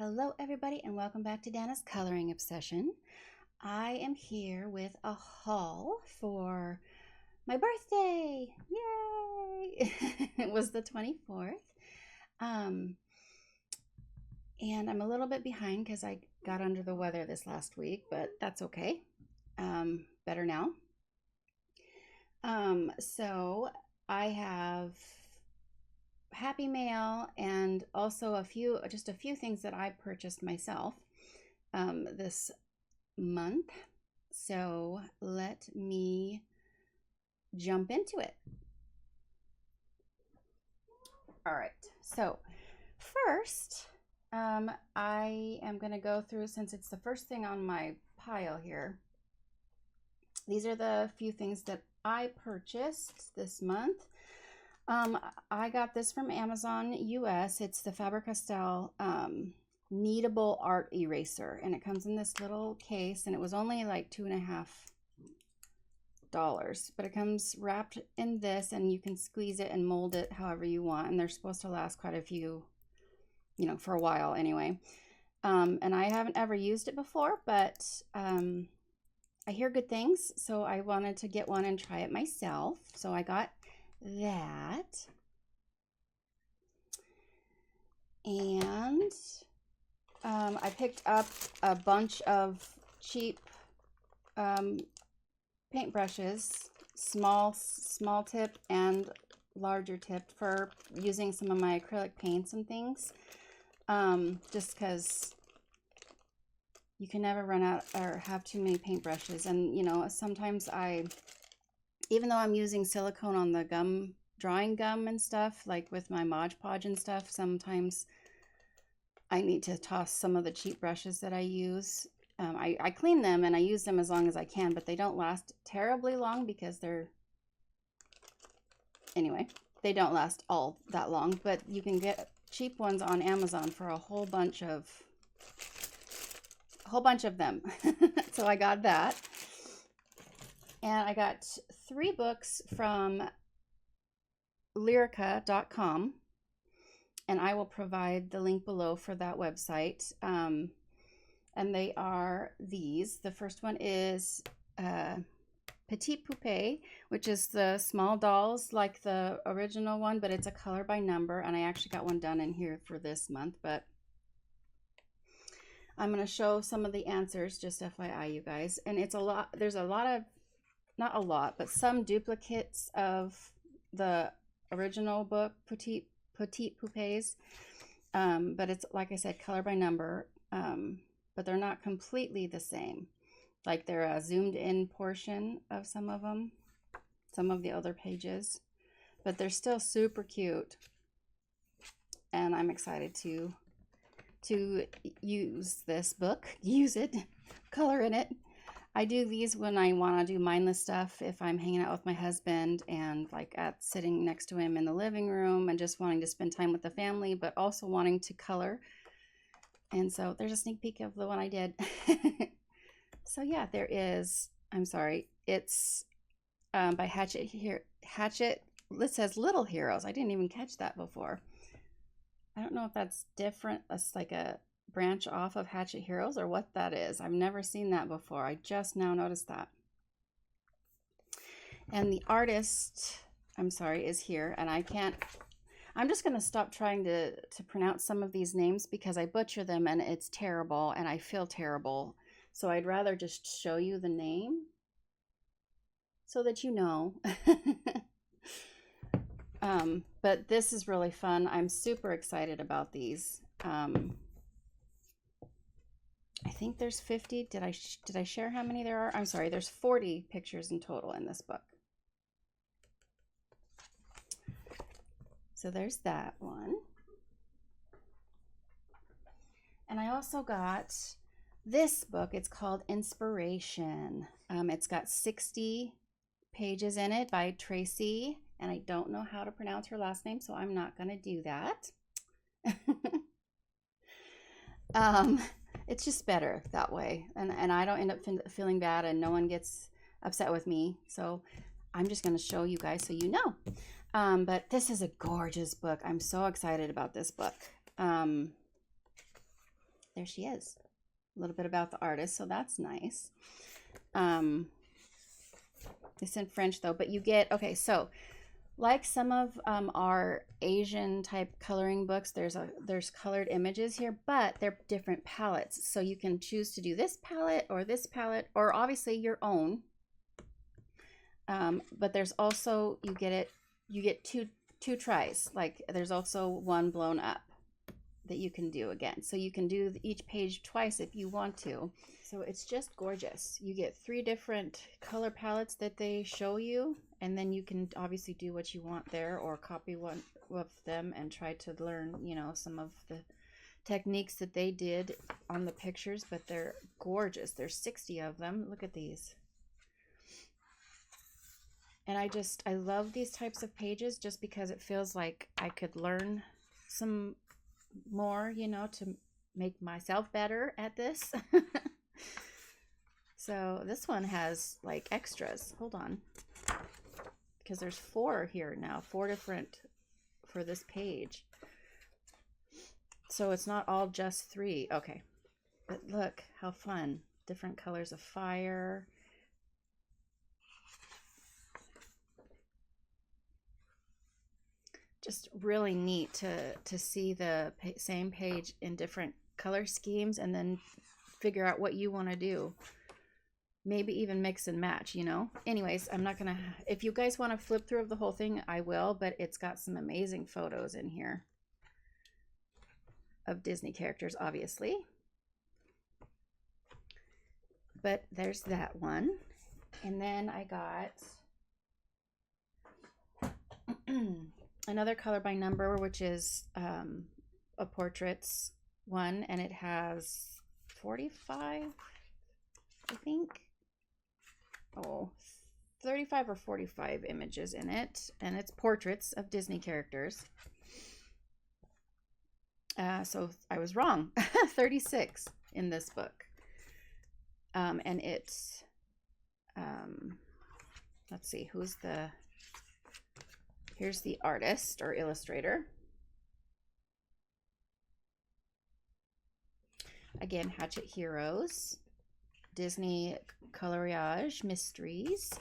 Hello everybody and welcome back to Dana's Coloring Obsession. I am here with a haul for my birthday. Yay! It was the 24th. And I'm a little bit behind because I got under the weather this last week, but that's okay. Better now. So I have Happy Mail and also just a few things that I purchased myself this month. So let me jump into it. All right, so first I am going to go through, since it's the first thing on my pile here, these are the few things that I purchased this month. I got this from Amazon US. It's the Faber-Castell kneadable art eraser, and it comes in this little case, and it was only like $2.50, but it comes wrapped in this, and you can squeeze it and mold it however you want, and they're supposed to last quite a few, for a while anyway. And I haven't ever used it before, but I hear good things, so I wanted to get one and try it myself. So I got that, and I picked up a bunch of cheap paintbrushes, small tip and larger tip, for using some of my acrylic paints and things, just because you can never run out or have too many paintbrushes. And sometimes even though I'm using silicone on the gum, drawing gum and stuff, like with my Mod Podge and stuff, sometimes I need to toss some of the cheap brushes that I use. I clean them and I use them as long as I can, but they don't last terribly long because they don't last all that long. But you can get cheap ones on Amazon for a whole bunch of them. So I got that. And I got 3 books from Lyrica.com, and I will provide the link below for that website. And they are these. The first one is Petite Poupée, which is the small dolls like the original one, but it's a color by number. And I actually got one done in here for this month, but I'm going to show some of the answers, just FYI, you guys. And it's a lot. There's a lot of, not a lot, but some duplicates of the original book, Petite Poupées. But it's, like I said, color by number. But they're not completely the same. Like, they're a zoomed in portion of some of them, some of the other pages. But they're still super cute. And I'm excited to use this book, use it, color in it. I do these when I want to do mindless stuff, if I'm hanging out with my husband and like sitting next to him in the living room and just wanting to spend time with the family, but also wanting to color. And so there's a sneak peek of the one I did. So yeah, there is, I'm sorry, it's by Hachette here. Hachette, it says Little Heroes. I didn't even catch that before. I don't know if that's different. That's like a branch off of Hachette Heroes or what that is. I've never seen that before. I just now noticed that. And the artist, I'm sorry, is here, and I'm just going to stop trying to pronounce some of these names because I butcher them and it's terrible and I feel terrible. So I'd rather just show you the name so that you know. But this is really fun. I'm super excited about these. I think there's 50. Did I share how many there are? I'm sorry, there's 40 pictures in total in this book. So there's that one. And I also got this book. It's called Inspiration. It's got 60 pages in it by Tracy, and I don't know how to pronounce her last name, so I'm not going to do that. It's just better that way, and I don't end up feeling bad, and no one gets upset with me. So I'm just going to show you guys so you know. But this is a gorgeous book. I'm so excited about this book. there she is. A little bit about the artist, so that's nice. Um, it's in French though, but you get, okay, so like some of our Asian type coloring books, there's colored images here, but they're different palettes. So you can choose to do this palette, or obviously your own. But there's also, you get two tries. Like there's also one blown up that you can do again. So you can do each page twice if you want to. So it's just gorgeous. You get 3 different color palettes that they show you, and then you can obviously do what you want there or copy one of them and try to learn, you know, some of the techniques that they did on the pictures, but they're gorgeous. There's 60 of them. Look at these. And I love these types of pages just because it feels like I could learn some more, you know, to make myself better at this. So this one has like extras. Hold on. Because there's 4 here now, 4 different for this page. So it's not all just 3. Okay. But look how fun. Different colors of fire. Just really neat to see the same page in different color schemes and then figure out what you want to do. Maybe even mix and match, you know. Anyways, I'm not gonna, if you guys want to flip through of the whole thing, I will, but it's got some amazing photos in here of Disney characters, obviously. But there's that one. And then I got another color by number, which is a portraits one, and it has 45, I think. 35 or 45 images in it, and it's portraits of Disney characters. So I was wrong. 36 in this book. And it's let's see, here's the artist or illustrator. Again, Hatchet Heroes, Disney Coloriage Mysteries.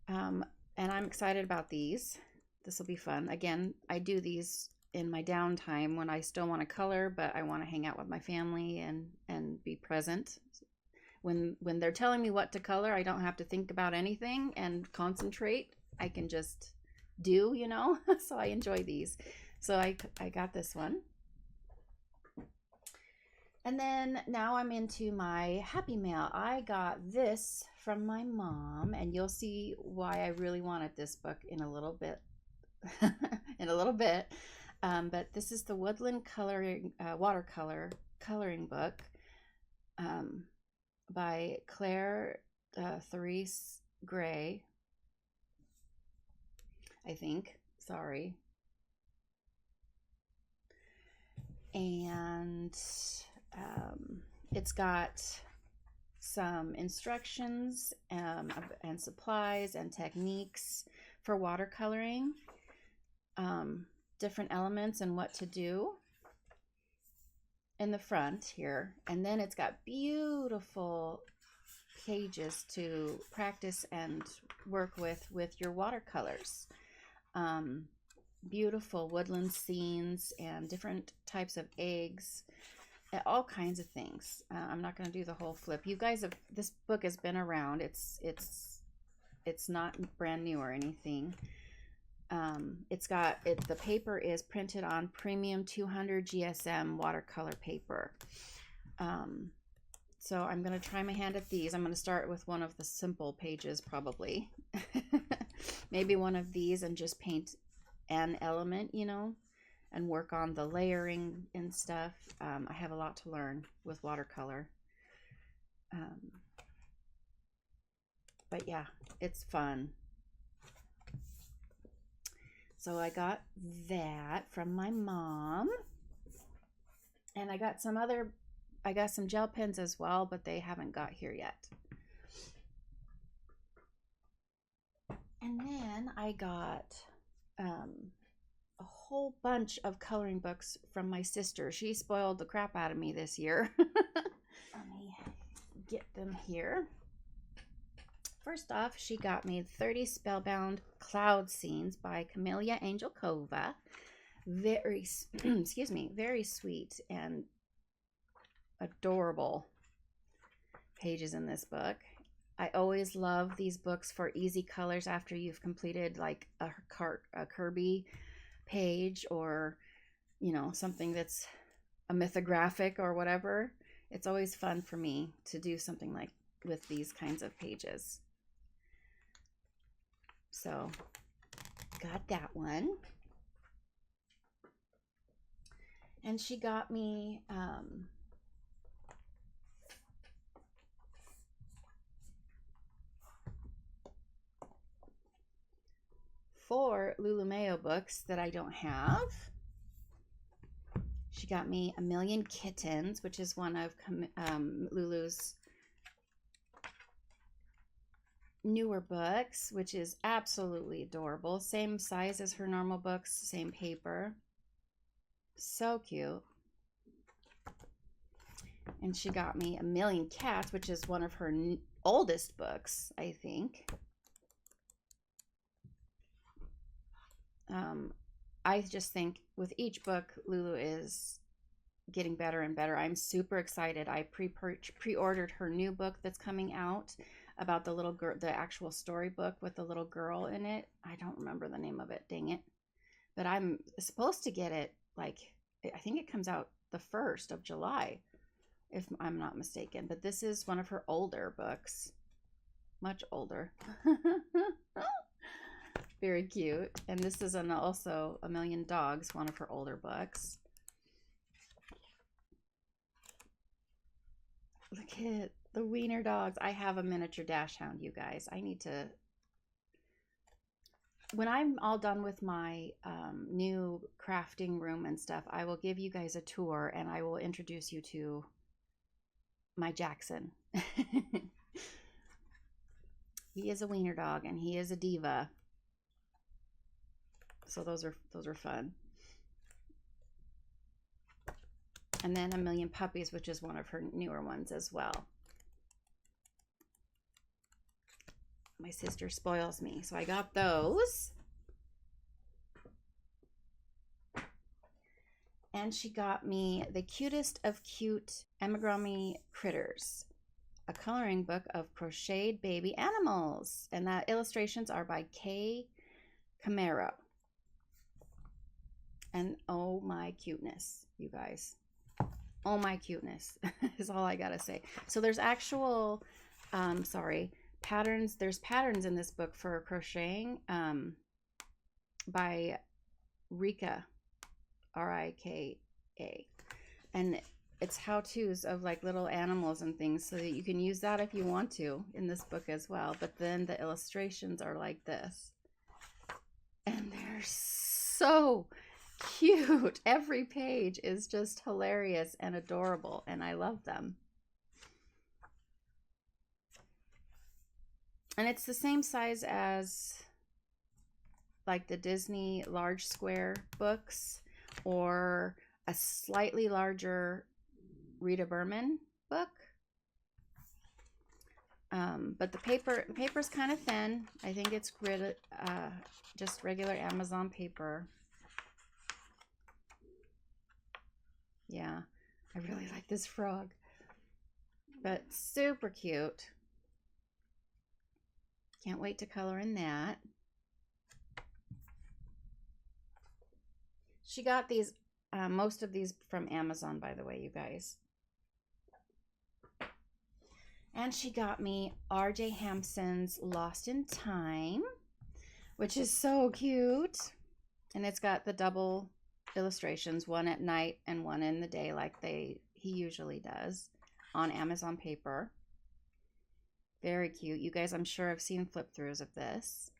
And I'm excited about these. This will be fun. Again, I do these in my downtime when I still want to color, but I want to hang out with my family and be present. When they're telling me what to color, I don't have to think about anything and concentrate. I can just do, you know. So I enjoy these. So I got this one. And then now I'm into my Happy Mail. I got this from my mom, and you'll see why I really wanted this book in a little bit. But this is the Woodland Coloring Watercolor Coloring Book by Claire Therese Gray, I think. Sorry. And it's got some instructions and supplies and techniques for watercoloring, different elements and what to do in the front here. And then it's got beautiful pages to practice and work with your watercolors. Beautiful woodland scenes and different types of eggs, all kinds of things. I'm not going to do the whole flip. You guys have, this book has been around. It's not brand new or anything. The paper is printed on premium 200 GSM watercolor paper. So I'm going to try my hand at these. I'm going to start with one of the simple pages probably. Maybe one of these and just paint an element, you know, and work on the layering and stuff. I have a lot to learn with watercolor. But yeah, it's fun. So I got that from my mom. And I got some gel pens as well, but they haven't got here yet. And then I got a whole bunch of coloring books from my sister. She spoiled the crap out of me this year. Let me get them here. First off, she got me 30 Spellbound Cloud Scenes by Camelia Angelkova. Very, excuse me, very sweet and adorable pages in this book. I always love these books for easy colors after you've completed like a Kirby page, or, you know, something that's a mythographic or whatever. It's always fun for me to do something like with these kinds of pages. So got that one. And she got me four Lulumeo books that I don't have. She got me A Million Kittens, which is one of Lulu's newer books, which is absolutely adorable. Same size as her normal books, same paper. So cute. And she got me A Million Cats, which is one of her oldest books, I think. I just think with each book, Lulu is getting better and better. I'm super excited. I pre-ordered her new book that's coming out about the little girl, the actual storybook with the little girl in it. I don't remember the name of it, dang it. But I'm supposed to get it, like, I think it comes out the 1st of July, if I'm not mistaken. But this is one of her older books, much older. Very cute. And this is also A Million Dogs, one of her older books. Look at the wiener dogs. I have a miniature dachshund, you guys. I need to, when I'm all done with my new crafting room and stuff, I will give you guys a tour and I will introduce you to my Jackson. He is a wiener dog and he is a diva. So those are fun. And then A Million Puppies, which is one of her newer ones as well. My sister spoils me, so I got those. And she got me The Cutest of Cute Amigurumi Critters, a coloring book of crocheted baby animals. And the illustrations are by Kay Camaro. And oh my cuteness, you guys. Oh my cuteness is all I gotta say. So there's actual, patterns. There's patterns in this book for crocheting by Rika, R-I-K-A. And it's how-tos of like little animals and things, so that you can use that if you want to in this book as well. But then the illustrations are like this. And they're so cute. Every page is just hilarious and adorable, and I love them. And it's the same size as like the Disney large square books, or a slightly larger Rita Berman book. But the paper's kind of thin. I think it's just regular Amazon paper. Yeah, I really like this frog, but super cute. Can't wait to color in that. She got these, most of these from Amazon, by the way, you guys. And she got me R.J. Hampson's Lost in Time, which is so cute. And it's got the double illustrations, one at night and one in the day, like he usually does, on Amazon paper. Very cute. You guys, I'm sure have seen flip throughs of this.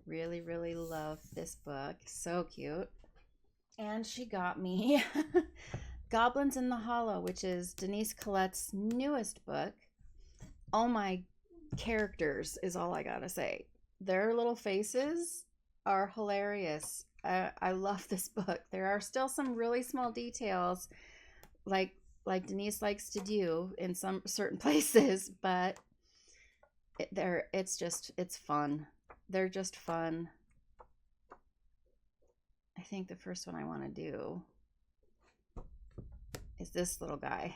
Really, really love this book. So cute. And she got me Goblins in the Hollow, which is Denise Collette's newest book. Oh my characters is all I gotta say. Their little faces are hilarious. I love this book. There are still some really small details, like Denise likes to do in some certain places, but it's fun. They're just fun. I think the first one I want to do is this little guy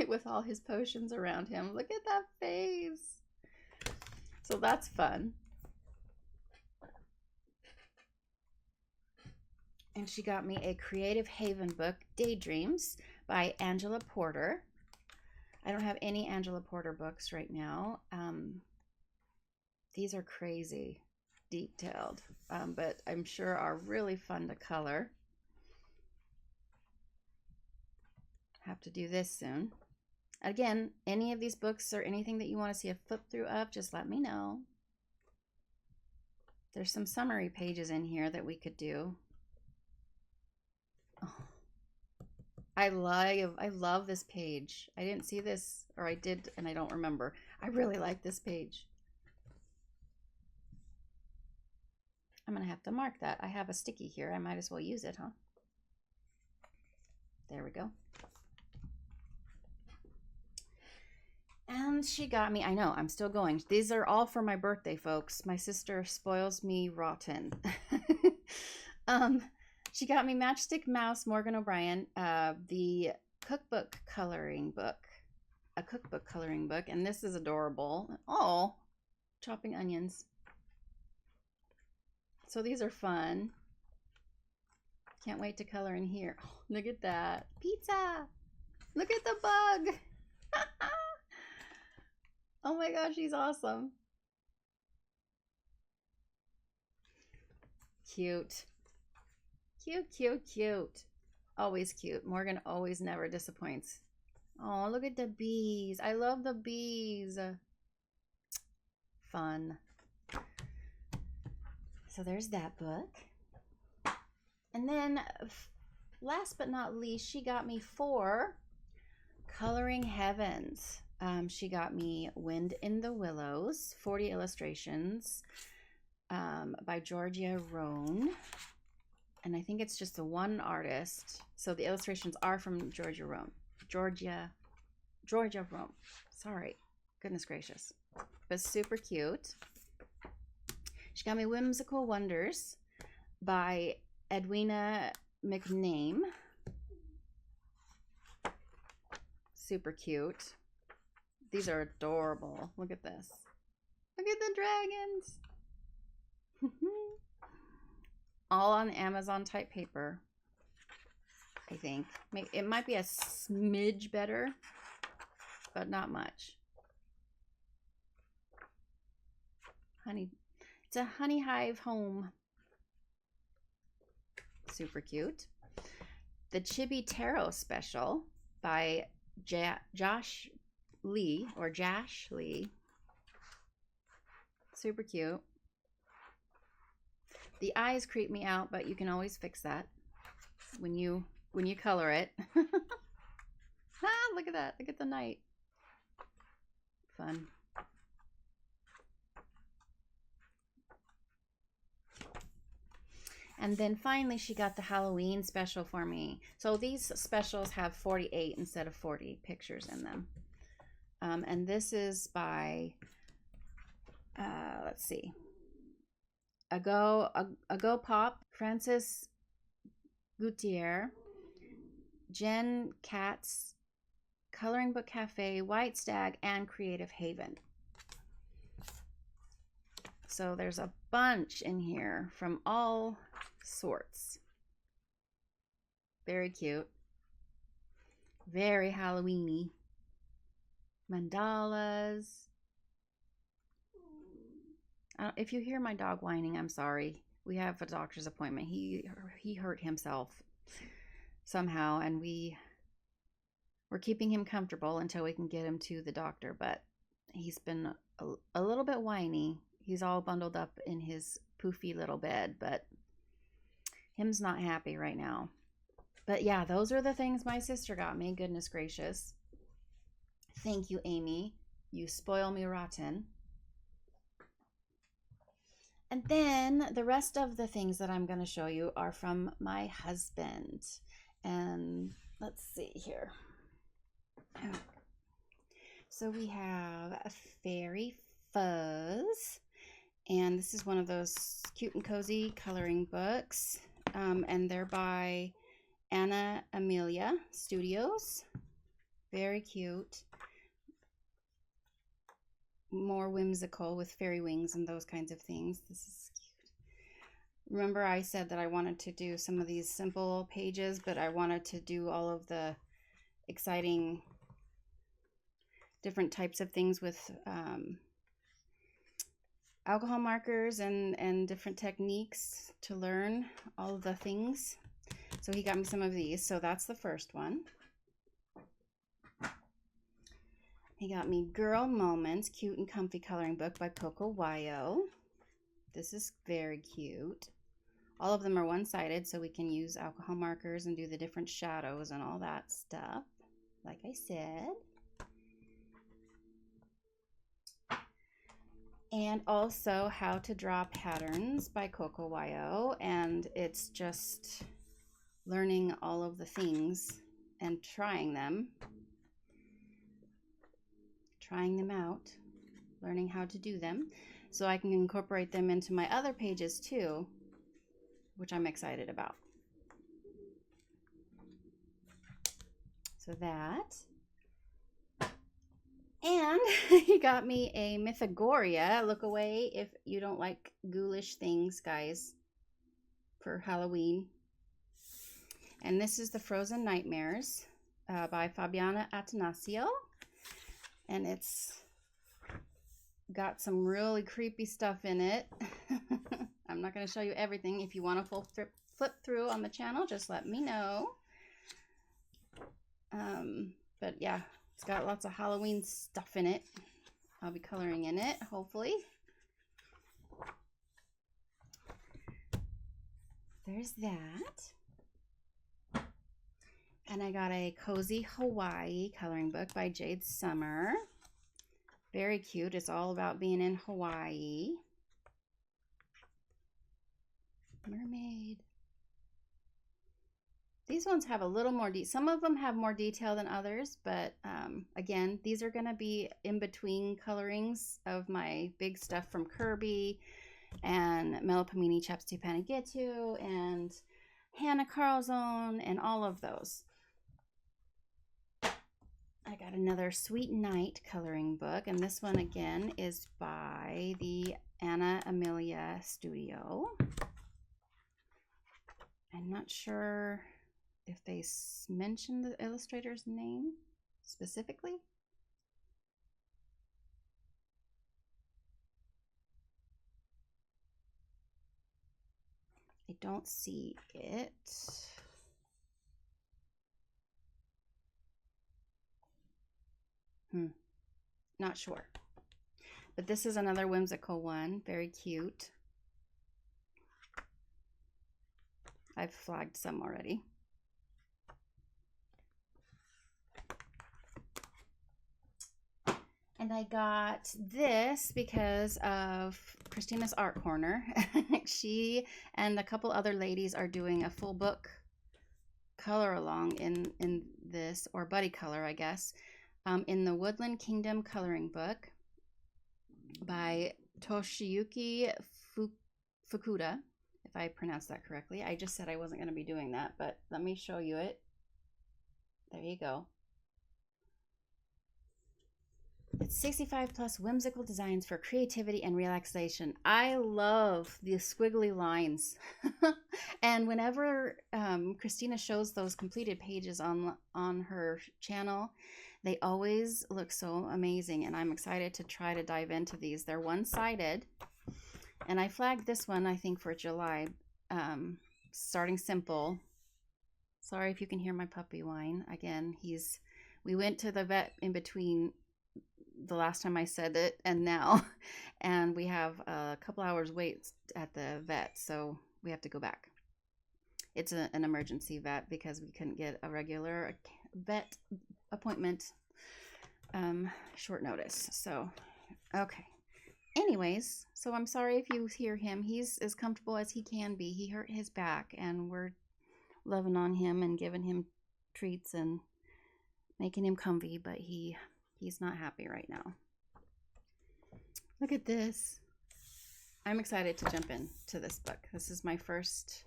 with all his potions around him. Look at that face. So that's fun. And she got me a Creative Haven book, Daydreams, by Angela Porter. I don't have any Angela Porter books right now. These are crazy detailed, but I'm sure are really fun to color. Have to do this soon. Again, any of these books or anything that you want to see a flip through of, just let me know. There's some summary pages in here that we could do. Oh, I love this page. I didn't see this, or I did and I don't remember. I really like this page. I'm gonna have to mark that. I have a sticky here. I might as well use it, huh? There we go. And she got me, I know, I'm still going. These are all for my birthday, folks. My sister spoils me rotten. She got me Matchstick Mouse, Morgan O'Brien, the cookbook coloring book, a cookbook coloring book, and this is adorable. Oh, chopping onions. So these are fun. Can't wait to color in here. Oh, look at that. Pizza. Look at the bug. Oh my gosh, she's awesome. Cute. Cute, cute, cute. Always cute. Morgan always never disappoints. Oh, look at the bees. I love the bees. Fun. So there's that book. And then last but not least, she got me 4 Coloring Heavens. She got me Wind in the Willows, 40 illustrations by Georgia Roan. And I think it's just the one artist. So the illustrations are from Georgia Roan. Georgia Roan. Sorry. Goodness gracious. But super cute. She got me Whimsical Wonders by Edwina McName. Super cute. These are adorable. Look at this. Look at the dragons. All on Amazon type paper, I think. It might be a smidge better, but not much. Honey, it's a honey hive home. Super cute. The Chibi Tarot Special by Josh Lee. Super cute. The eyes creep me out, but you can always fix that when you color it. Look at that. Look at the night. Fun. And then finally, she got the Halloween special for me. So these specials have 48 instead of 40 pictures in them. And this is by, let's see, A Go Pop, Francis Gutierrez, Jen Katz, Coloring Book Cafe, White Stag, and Creative Haven. So there's a bunch in here from all sorts. Very cute. Very Halloween-y. Mandalas. If you hear my dog whining, I'm sorry. We have a doctor's appointment. He hurt himself somehow, and we're keeping him comfortable until we can get him to the doctor, but he's been a little bit whiny. He's all bundled up in his poofy little bed, but him's not happy right now. But yeah, those are the things my sister got me. Goodness gracious. Thank you, Amy. You spoil me rotten. And then the rest of the things that I'm going to show you are from my husband. And let's see here. So we have a Fairy Fuzz. And this is one of those cute and cozy coloring books. And they're by Anna Amelia Studios. Very cute. More whimsical with fairy wings and those kinds of things. This is cute. Remember I said that I wanted to do some of these simple pages, but I wanted to do all of the exciting different types of things with alcohol markers and different techniques to learn all of the things. So he got me some of these. So that's the first one. He got me Girl Moments, Cute and Comfy Coloring Book by Coco Wyo. This is very cute. All of them are one-sided, so we can use alcohol markers and do the different shadows and all that stuff, like I said. And also How to Draw Patterns by Coco Wyo, and it's just learning all of the things and trying them out, learning how to do them, so I can incorporate them into my other pages too, which I'm excited about. So that. And he got me a Mythagoria. Look away if you don't like ghoulish things, guys, for Halloween. And this is the Frozen Nightmares by Fabiana Atanasio. And it's got some really creepy stuff in it. I'm not going to show you everything. If you want a full flip through on the channel, just let me know. But yeah, it's got lots of Halloween stuff in it. I'll be coloring in it, hopefully. There's that. And I got a Cozy Hawaii coloring book by Jade Summer. Very cute. It's all about being in Hawaii. Mermaid. These ones have a little more some of them have more detail than others, but again, these are going to be in between colorings of my big stuff from Kirby and Melopamini Chapstick Panagetu and Hannah Carlzone and all of those. I got another Sweet Night coloring book, and this one again is by the Anna Amelia Studio. I'm not sure if they mentioned the illustrator's name specifically. I don't see it. Not sure. But this is another whimsical one. Very cute. I've flagged some already. And I got this because of Christina's Art Corner. She and a couple other ladies are doing a full book color along in this, or buddy color, I guess, in the Woodland Kingdom coloring book by Toshiyuki Fukuda, if I pronounced that correctly. I just said I wasn't going to be doing that, but let me show you it. There you go. It's 65 plus whimsical designs for creativity and relaxation. I love the squiggly lines. And whenever Christina shows those completed pages on her channel, they always look so amazing, and I'm excited to try to dive into these. They're one-sided, and I flagged this one, I think, for July. Starting simple. Sorry if you can hear my puppy whine. Again, we went to the vet in between the last time I said it and now, and we have a couple hours wait at the vet, so we have to go back. It's an emergency vet because we couldn't get a regular vet appointment short notice. So okay, Anyways, so I'm sorry if you hear him. He's as comfortable as he can be. He hurt his back, and we're loving on him and giving him treats and making him comfy, but he's not happy right now. Look at this. I'm excited to jump into this book. This is my first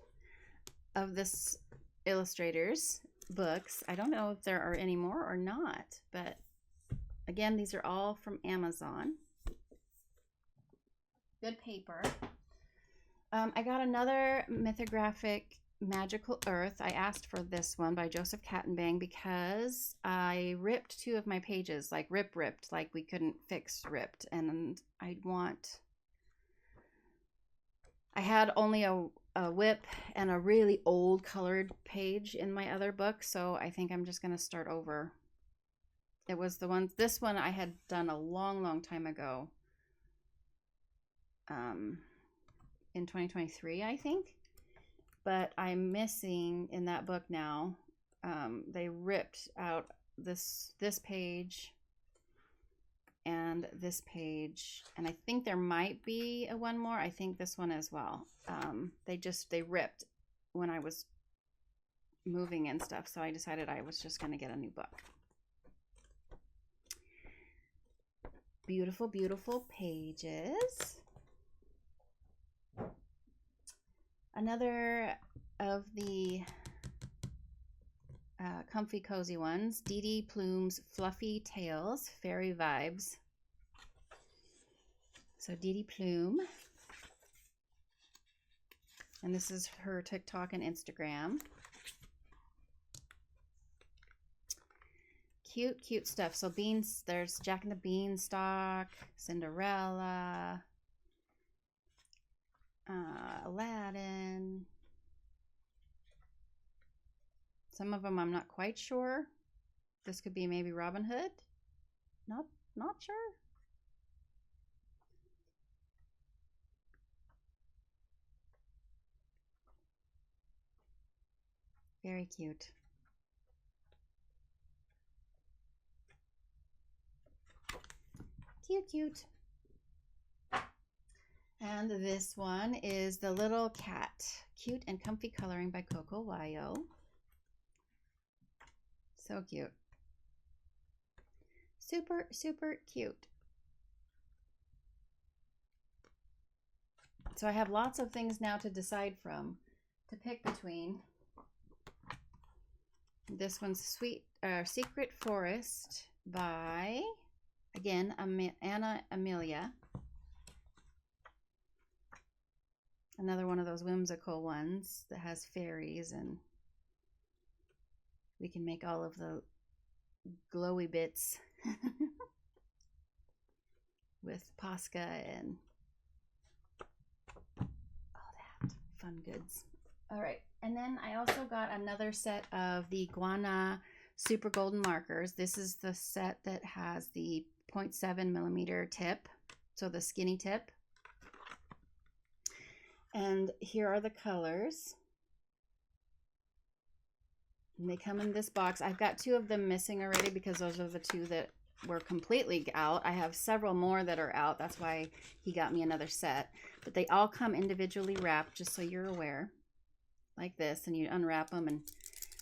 of this illustrator's books. I don't know if there are any more or not, but again, these are all from Amazon. Good paper. I got another mythographic Magical Earth. I asked for this one by Joseph Kattenbang because I ripped 2 of my pages, like ripped, like we couldn't fix ripped, and I had only a whip and a really old colored page in my other book, so I think I'm just going to start over. It was this one I had done a long time ago, in 2023, I think, but I'm missing in that book now. They ripped out this page and this page, and I think there might be one more. I think this one as well. They ripped when I was moving and stuff, so I decided I was just going to get a new book. Beautiful, beautiful pages. Another of the comfy, cozy ones, Dee Dee Plume's Fluffy Tales, Fairy Vibes. So Dee Dee Plume. And this is her TikTok and Instagram. Cute, cute stuff. So there's Jack and the Beanstalk, Cinderella, Aladdin. Some of them I'm not quite sure. This could be maybe Robin Hood. Not sure. Very cute. Cute, cute. And this one is The Little Cat. Cute and Comfy Coloring by Coco Wayo. So cute. Super, super cute. So I have lots of things now to decide from, to pick between. This one's Secret Forest by, again, Anna Amelia. Another one of those whimsical ones that has fairies, and we can make all of the glowy bits with Posca and all that fun goods. All right, and then I also got another set of the Guana Super Golden Markers. This is the set that has the 0.7 millimeter tip, so the skinny tip. And here are the colors. And they come in this box. I've got 2 of them missing already because those are the 2 that were completely out. I have several more that are out. That's why he got me another set. But they all come individually wrapped, just so you're aware. Like this. And you unwrap them and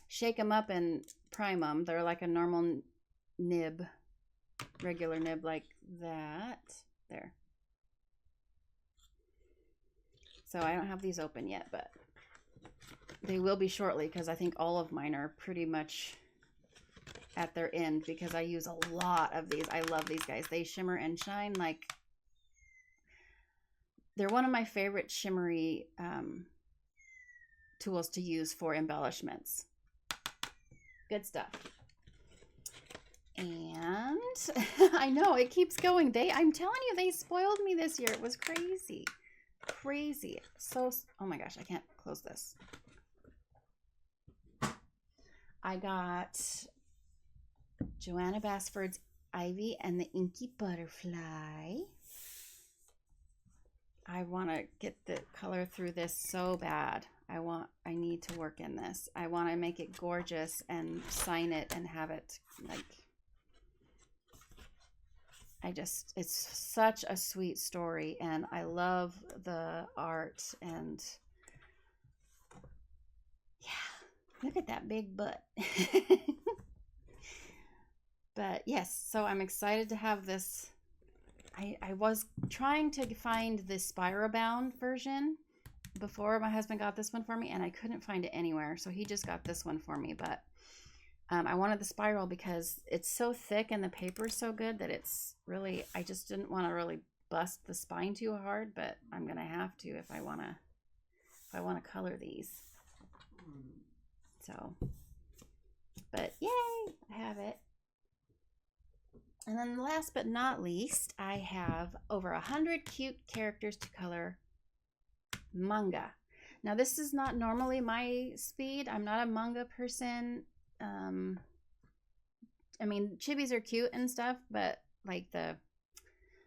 shake them up and prime them. They're like a normal nib. Regular nib like that. There. So I don't have these open yet, but they will be shortly because I think all of mine are pretty much at their end because I use a lot of these. I love these guys. They shimmer and shine like... They're one of my favorite shimmery tools to use for embellishments. Good stuff. And I know it keeps going. I'm telling you, they spoiled me this year. It was crazy. Crazy. So, oh my gosh, I can't close this. I got Joanna Basford's Ivy and the Inky Butterfly. I want to get the color through this so bad. I need to work in this. I want to make it gorgeous and sign it and have it like it's such a sweet story, and I love the art. And yeah, look at that big butt. But yes, so I'm excited to have this. I was trying to find the spiral bound version before my husband got this one for me, and I couldn't find it anywhere, so he just got this one for me. But I wanted the spiral because it's so thick and the paper is so good that it's really, I just didn't want to really bust the spine too hard, but I'm gonna have to if I want to color these. So, but yay, I have it. And then last but not least, I have over 100 cute characters to color manga. Now this is not normally my speed. I'm not a manga person. I mean, chibis are cute and stuff, but like that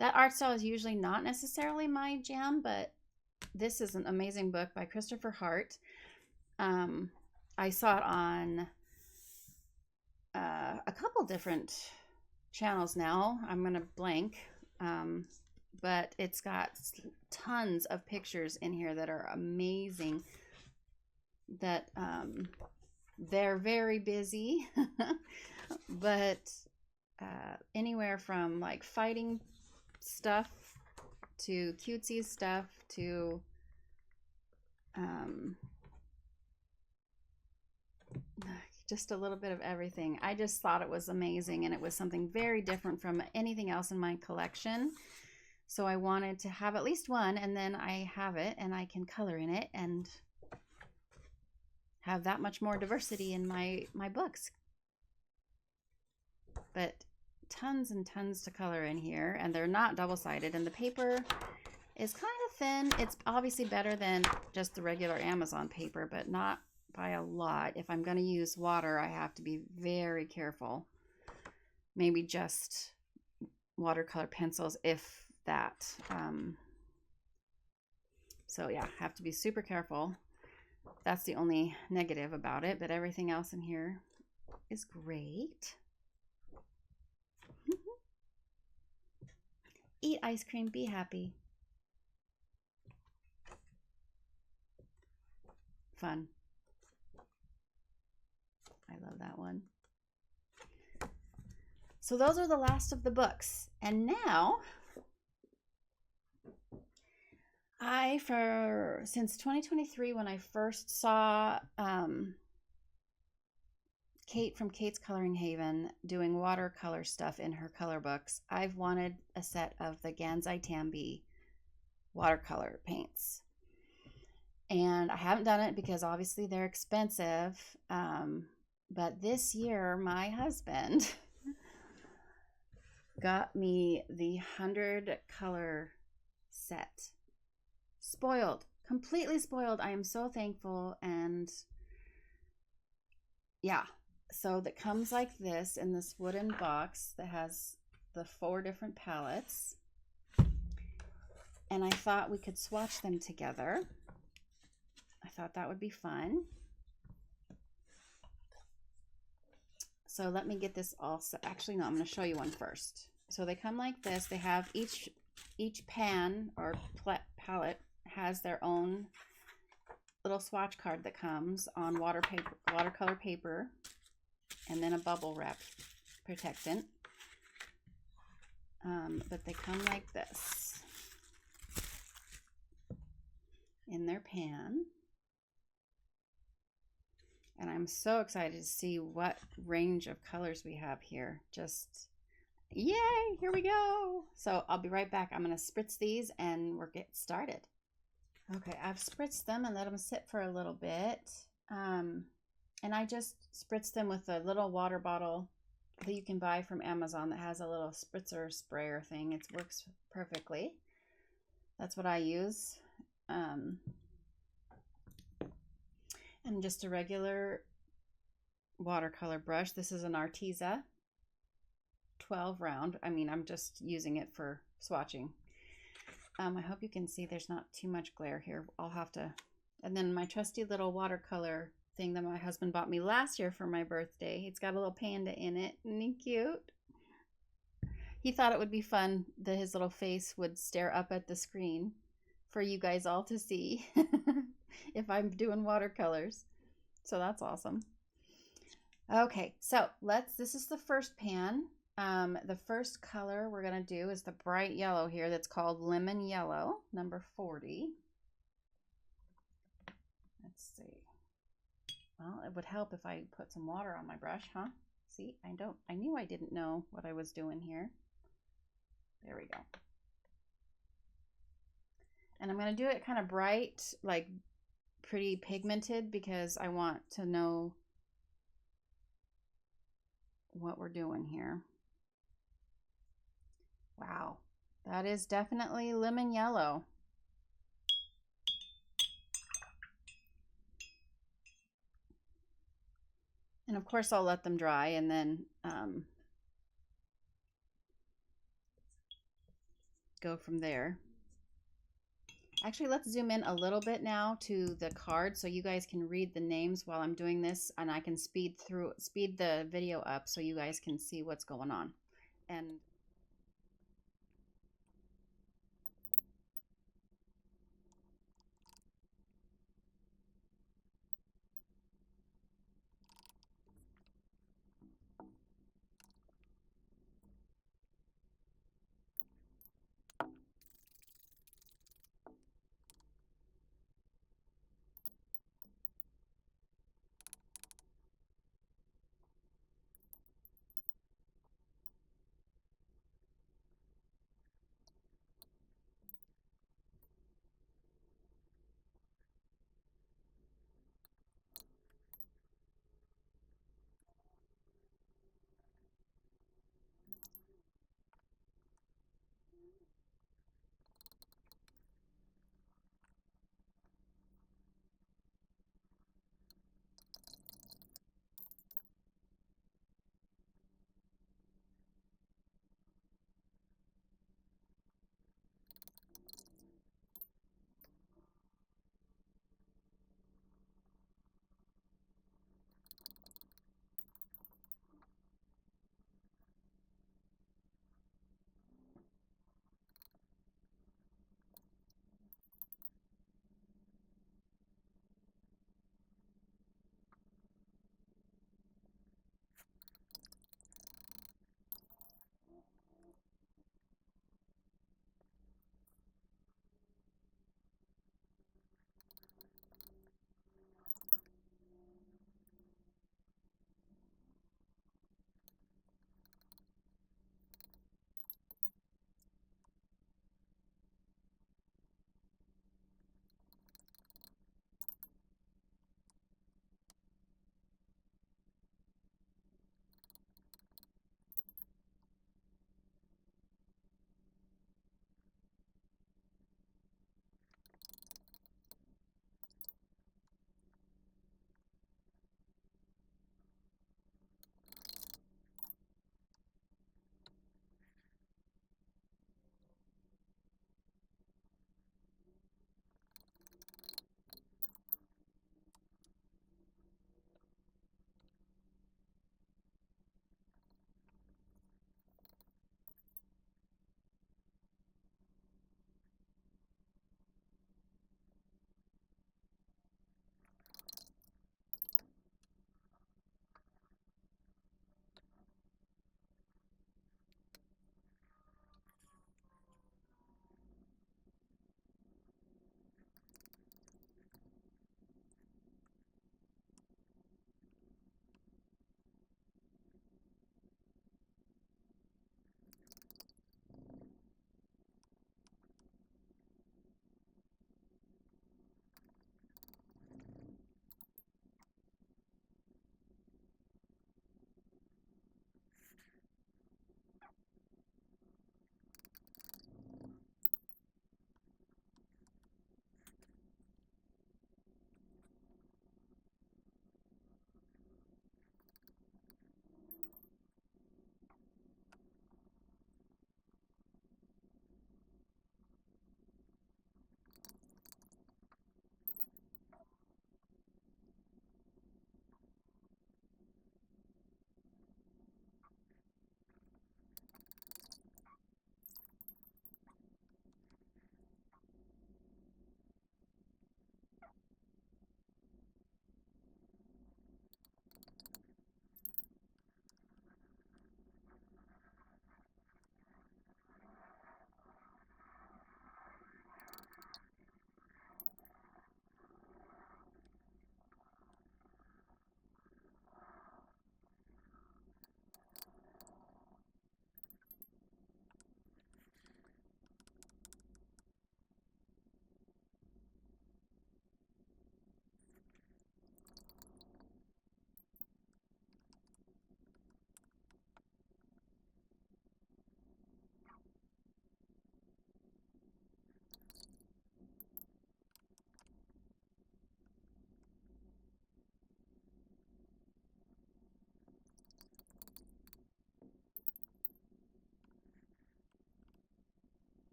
art style is usually not necessarily my jam, but this is an amazing book by Christopher Hart. I saw it on a couple different channels now. I'm gonna blank, but it's got tons of pictures in here that are amazing. That they're very busy, but anywhere from like fighting stuff to cutesy stuff to just a little bit of everything. I just thought it was amazing, and it was something very different from anything else in my collection. So I wanted to have at least one, and then I have it and I can color in it and have that much more diversity in my books. But tons and tons to color in here, and they're not double-sided, and the paper is kind of thin. It's obviously better than just the regular Amazon paper, but not by a lot. If I'm going to use water, I have to be very careful. Maybe just watercolor pencils, if that. So yeah, have to be super careful. That's the only negative about it, but everything else in here is great. Eat ice cream, be happy. Fun. I love that one. So those are the last of the books. And now, since 2023, when I first saw Kate from Kate's Coloring Haven doing watercolor stuff in her color books, I've wanted a set of the Gansai Tambi watercolor paints. And I haven't done it because obviously they're expensive. But this year, my husband got me the 100 color set. Spoiled, completely spoiled. I am so thankful. And yeah, so that comes like this in this wooden box that has the 4 different palettes. And I thought we could swatch them together. I thought that would be fun. So let me get this all set. Actually, no, I'm going to show you one first. So they come like this. They have each pan or palette has their own little swatch card that comes on watercolor paper, and then a bubble wrap protectant. But they come like this in their pan. And I'm so excited to see what range of colors we have here. Just yay, here we go. So I'll be right back. I'm going to spritz these and we'll get started. Okay, I've spritzed them and let them sit for a little bit. And I just spritzed them with a little water bottle that you can buy from Amazon that has a little spritzer sprayer thing. It works perfectly. That's what I use. And just a regular watercolor brush. This is an Arteza 12 round. I mean, I'm just using it for swatching. I hope you can see there's not too much glare here. I'll have to, and then my trusty little watercolor thing that my husband bought me last year for my birthday. It's got a little panda in it. Isn't he cute? He thought it would be fun that his little face would stare up at the screen for you guys all to see if I'm doing watercolors. So that's awesome. Okay, so this is the first pan. The first color we're going to do is the bright yellow here that's called Lemon Yellow, number 40. Let's see. Well, it would help if I put some water on my brush, huh? See, I knew I didn't know what I was doing here. There we go. And I'm going to do it kind of bright, like pretty pigmented, because I want to know what we're doing here. Wow, that is definitely lemon yellow. And of course I'll let them dry and then go from there. Actually, let's zoom in a little bit now to the card so you guys can read the names while I'm doing this, and I can speed the video up so you guys can see what's going on. And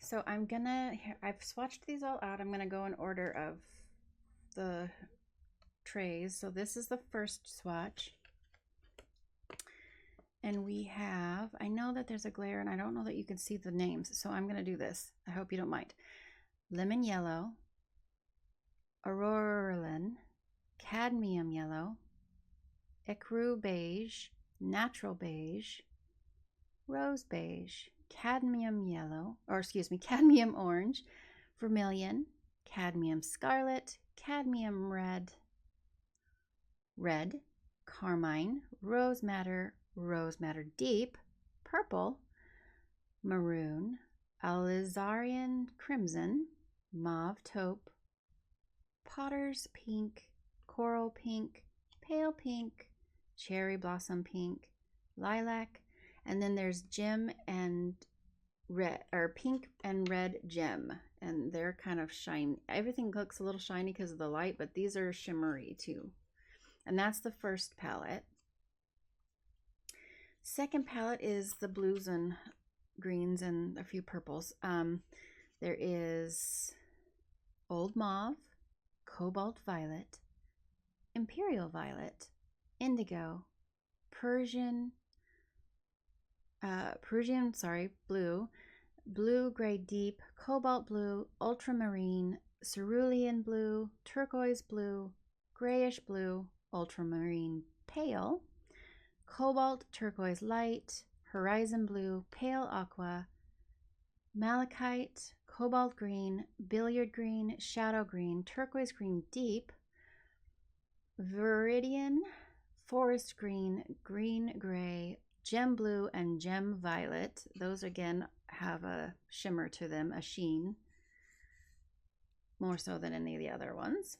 So I've swatched these all out. I'm gonna go in order of the trays. So this is the first swatch. And we have, I know that there's a glare and I don't know that you can see the names, so I'm gonna do this. I hope you don't mind. Lemon yellow, auroraline, cadmium yellow, ecru beige, natural beige, rose beige, cadmium yellow, or excuse me, cadmium orange, vermilion, cadmium scarlet, cadmium red, carmine, rose madder deep, purple, maroon, alizarian crimson, mauve taupe, potter's pink, coral pink, pale pink, cherry blossom pink, lilac, and then there's gem and red, or pink and red gem, and they're kind of shiny. Everything looks a little shiny because of the light, but these are shimmery too. And that's the first palette. Second palette is the blues and greens and a few purples. There is Old Mauve, Cobalt Violet, Imperial Violet, Indigo, Persian, blue, blue gray deep, cobalt blue, ultramarine, cerulean blue, turquoise blue, grayish blue, ultramarine pale, cobalt turquoise light, horizon blue, pale aqua, malachite, cobalt green, billiard green, shadow green, turquoise green deep, viridian, forest green, green gray, gem blue, and gem violet. Those again have a shimmer to them, a sheen, more so than any of the other ones.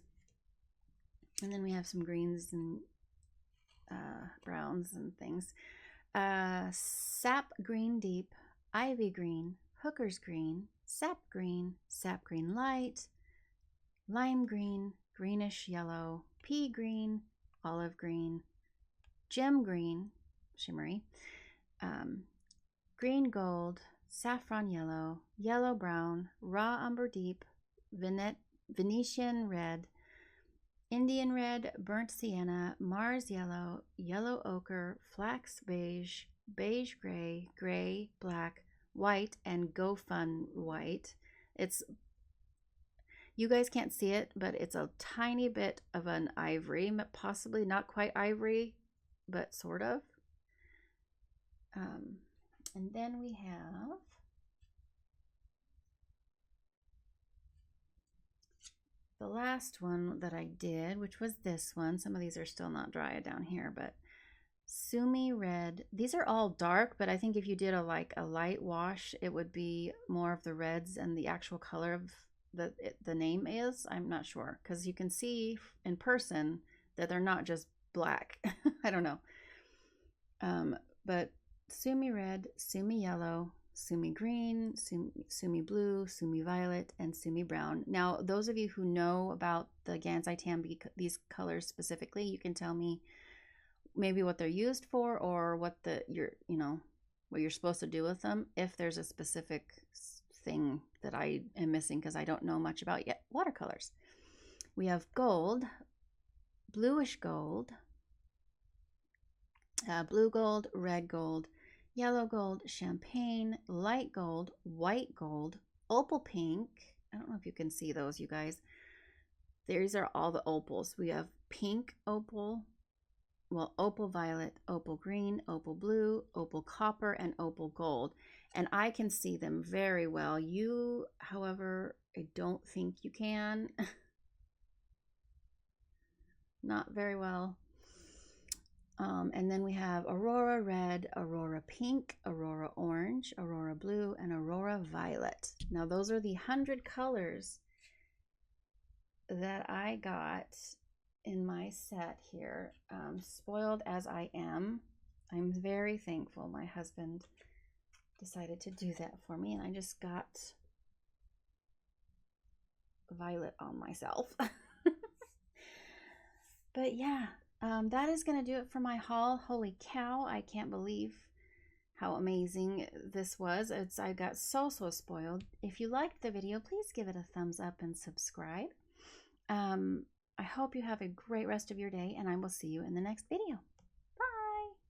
And then we have some greens and browns and things. Sap green deep, ivy green, hooker's green, sap green light, lime green, greenish yellow, pea green, olive green, gem green, shimmery, green gold, saffron yellow, yellow brown, raw umber deep, Venetian red, Indian red, burnt sienna, Mars yellow, yellow ochre, flax beige, beige gray, gray, black, white, and Go Fun white. It's, you guys can't see it, but it's a tiny bit of an ivory, possibly not quite ivory, but sort of. And then we have the last one that I did, which was this one. Some of these are still not dry down here, but Sumi red. These are all dark, but I think if you did a light wash, it would be more of the reds, and the actual color of the name is, I'm not sure, because you can see in person that they're not just black. I don't know. But Sumi red, Sumi yellow, Sumi green, Sumi blue, Sumi violet, and Sumi brown. Now, those of you who know about the Gansai Tambi, these colors specifically, you can tell me maybe what they're used for, or what what you're supposed to do with them, if there's a specific thing that I am missing, because I don't know much about yet watercolors. We have gold, bluish gold, blue gold, red gold, yellow gold, champagne, light gold, white gold, opal pink. I don't know if you can see those, you guys. These are all the opals. We have pink opal, well, opal violet, opal green, opal blue, opal copper, and opal gold. And I can see them very well. You, however, I don't think you can. Not very well. And then we have Aurora red, Aurora pink, Aurora orange, Aurora blue, and Aurora violet. Now those are the 100 colors that I got in my set here. Spoiled as I am, I'm very thankful my husband decided to do that for me, and I just got violet on myself. But yeah, that is going to do it for my haul. Holy cow, I can't believe how amazing this was. I got so spoiled. If you liked the video, please give it a thumbs up and subscribe. I hope you have a great rest of your day, and I will see you in the next video.